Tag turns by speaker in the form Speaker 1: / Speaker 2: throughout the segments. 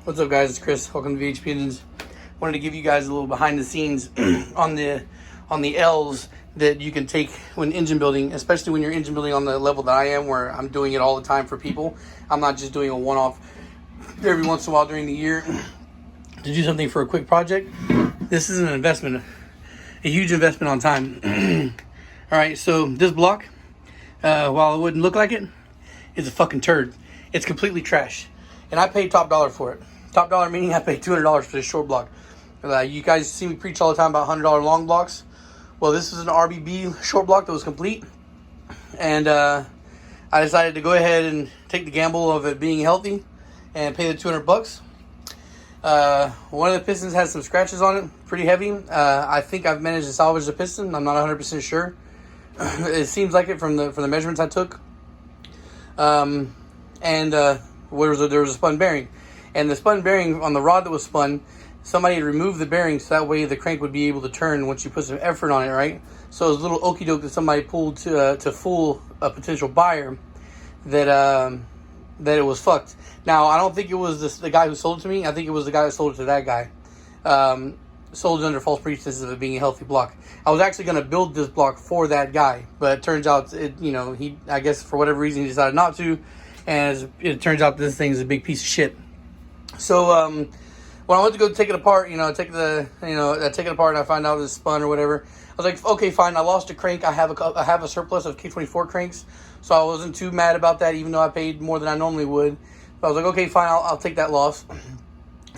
Speaker 1: What's up, guys? It's Chris. Welcome to VHP Engines. Wanted to give you guys a little behind the scenes on the L's that you can take when engine building, especially when you're engine building on the level that I am, where I'm doing it all the time for people. I'm not just doing a one-off every once in a while during the year to do something for a quick project. This is an investment, a huge investment on time. All right, so this block, while it wouldn't look like it, is a fucking turd. It's completely trash. And I paid top dollar for it. Top dollar meaning I paid $200 for this short block. You guys see me preach all the time about $100 long blocks. Well, this is an RBB short block that was complete. And I decided to go ahead and take the gamble of it being healthy and pay the $200. One of the pistons has some scratches on it, pretty heavy. I think I've managed to salvage the piston. I'm not 100% sure. It seems like it from the measurements I took. There was a spun bearing, and the spun bearing on the rod that was spun, somebody had removed the bearing so that way the crank would be able to turn once you put some effort on it, right? So it was a little okie doke that somebody pulled to fool a potential buyer that it was fucked. Now I don't think it was the guy who sold it to me. I think it was the guy that sold it to that guy. Sold it under false pretenses of it being a healthy block. I was actually going to build this block for that guy, but it turns out he I guess for whatever reason he decided not to. And it turns out this thing is a big piece of shit. So when I went to go take it apart, I take it apart and I find out it's spun or whatever. I was like, okay, fine. I lost a crank. I have a surplus of K24 cranks, so I wasn't too mad about that, even though I paid more than I normally would. But I was like, okay, fine. I'll take that loss.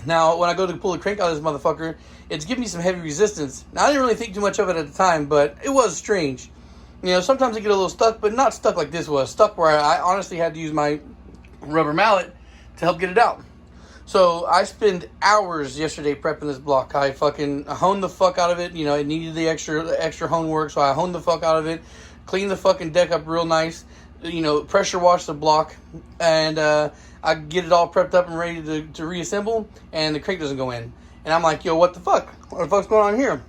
Speaker 1: Now, when I go to pull the crank out of this motherfucker, it's giving me some heavy resistance. Now, I didn't really think too much of it at the time, but it was strange. Sometimes I get a little stuck, but not stuck like this was. Stuck where I honestly had to use my rubber mallet to help get it out. So I spent hours yesterday prepping this block. I fucking honed the fuck out of it. It needed the extra hone work, so I honed the fuck out of it. Cleaned the fucking deck up real nice. Pressure wash the block. And I get it all prepped up and ready to reassemble. And the crank doesn't go in. And I'm like, yo, what the fuck? What the fuck's going on here?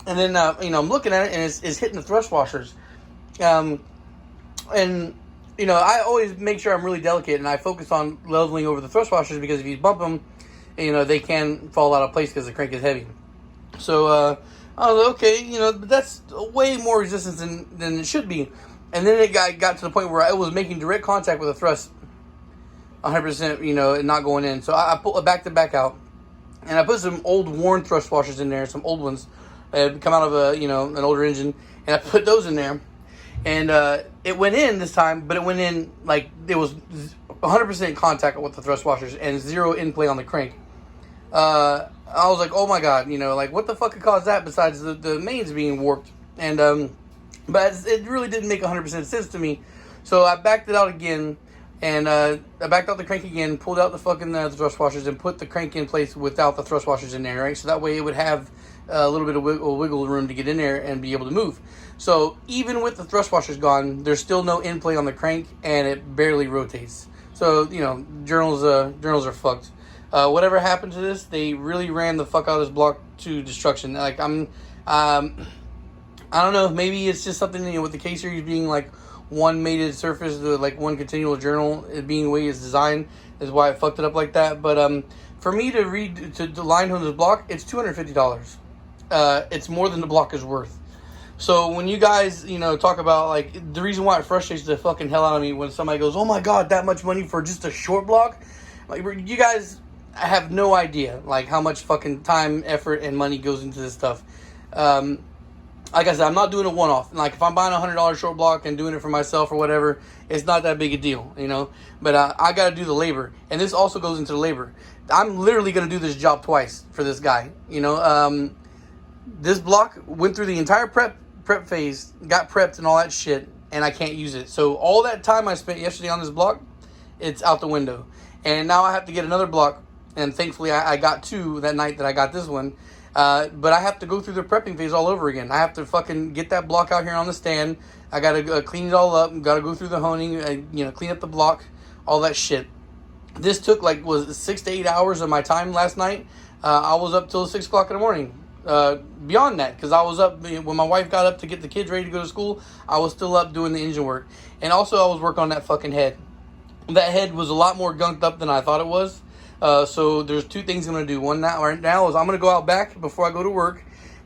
Speaker 1: And then, I'm looking at it, and it's hitting the thrust washers. I always make sure I'm really delicate, and I focus on leveling over the thrust washers, because if you bump them, they can fall out of place because the crank is heavy. So, I was like, okay, but that's way more resistance than it should be. And then it got to the point where it was making direct contact with the thrust 100%, and not going in. So I pulled back the back out, and I put some old worn thrust washers in there, some old ones. Come out of an older engine, and I put those in there, and it went in this time, but it went in like it was 100% contact with the thrust washers and zero in play on the crank. I was like, oh my god, what the fuck could cause that besides the mains being warped? And but it really didn't make 100% sense to me, so I backed it out again, and I backed out the crank again, pulled out the fucking the thrust washers, and put the crank in place without the thrust washers in there, right? So that way it would have a little bit of wiggle room to get in there and be able to move. So even with the thrust washers gone, there's still no in play on the crank, and it barely rotates. So journals are fucked. Whatever happened to this, they really ran the fuck out of this block to destruction. Like I don't know, maybe it's just something with the K series being like one mated surface, like one continual journal, it being the way it's designed is why it fucked it up like that. But for me to line hone this block, it's $250. It's more than the block is worth. So when you guys, talk about, like, the reason why it frustrates the fucking hell out of me when somebody goes, oh my god, that much money for just a short block? Like, you guys have no idea, like, how much fucking time, effort, and money goes into this stuff. Like I said, I'm not doing a one-off. Like, if I'm buying a $100 short block and doing it for myself or whatever, it's not that big a deal, But I got to do the labor. And this also goes into the labor. I'm literally going to do this job twice for this guy, This block went through the entire prep phase, got prepped and all that shit, and I can't use it. So all that time I spent yesterday on this block, it's out the window. And now I have to get another block, and thankfully I got two that night that I got this one. But I have to go through the prepping phase all over again. I have to fucking get that block out here on the stand. I got to clean it all up. Got to go through the honing, clean up the block, all that shit. This took 6 to 8 hours of my time last night. I was up till 6 o'clock in the morning. Beyond that, because I was up when my wife got up to get the kids ready to go to school. I was still up doing the engine work, and also I was working on that fucking head. That head was a lot more gunked up than I thought it was. So there's two things I'm going to do. One now, right now is I'm going to go out back before I go to work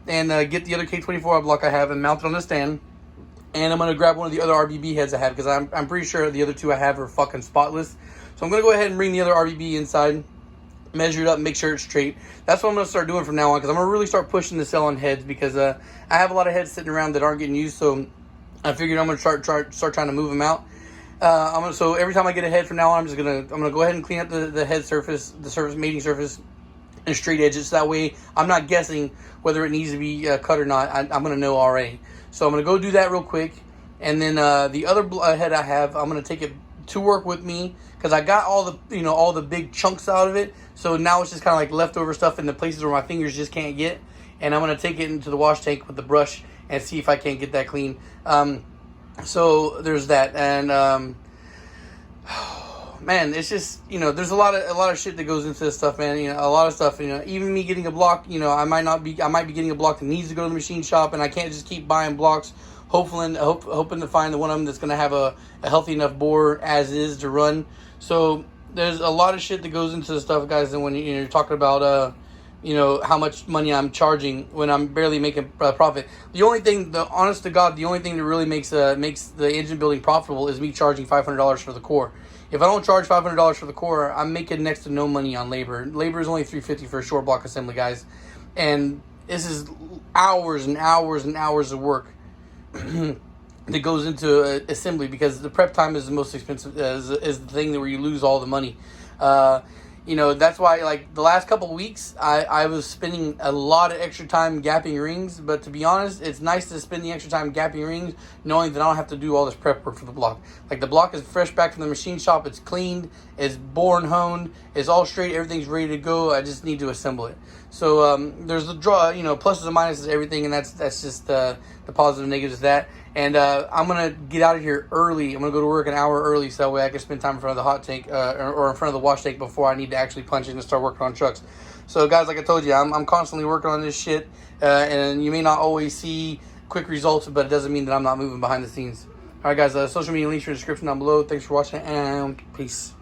Speaker 1: and get the other K24 block I have and mount it on the stand. And I'm going to grab one of the other RBB heads I have because I'm pretty sure the other two I have are fucking spotless. So I'm going to go ahead and bring the other RBB inside, measure it up, make sure it's straight. That's what I'm going to start doing from now on because I'm going to really start pushing the sell on heads because I have a lot of heads sitting around that aren't getting used. So I figured I'm going to start trying to move them out. So every time I get a head from now on, I'm gonna go ahead and clean up the head surface, the mating surface, and straight edges. So that way, I'm not guessing whether it needs to be cut or not. I'm gonna know already. So I'm gonna go do that real quick, and then the other head I have, I'm gonna take it to work with me because I got all the big chunks out of it. So now it's just kind of like leftover stuff in the places where my fingers just can't get, and I'm gonna take it into the wash tank with the brush and see if I can't get that clean. So there's that, and man, it's just, there's a lot of shit that goes into this stuff, man. A lot of stuff. Even me getting a block, I might be getting a block that needs to go to the machine shop, and I can't just keep buying blocks, hoping to find the one of them that's gonna have a healthy enough bore as is to run. So there's a lot of shit that goes into this stuff, guys. And when you're talking about how much money I'm charging when I'm barely making profit. Honest to God, the only thing that really makes the engine building profitable is me charging $500 for the core. If I don't charge $500 for the core, I'm making next to no money on labor. Labor is only $350 for a short block assembly, guys. And this is hours and hours and hours of work that goes into assembly because the prep time is the most expensive, is the thing where you lose all the money. That's why, like, the last couple of weeks, I was spending a lot of extra time gapping rings. But to be honest, it's nice to spend the extra time gapping rings, knowing that I don't have to do all this prep work for the block. Like, the block is fresh back from the machine shop. It's cleaned. It's bore and honed. It's all straight. Everything's ready to go. I just need to assemble it. So there's the draw, pluses and minuses, everything, and that's just the positive and negatives of that. And I'm going to get out of here early. I'm going to go to work an hour early so that way I can spend time in front of the hot tank or in front of the wash tank before I need to actually punch in and start working on trucks. So, guys, like I told you, I'm constantly working on this shit. And you may not always see quick results, but it doesn't mean that I'm not moving behind the scenes. All right, guys, social media links are in the description down below. Thanks for watching, and peace.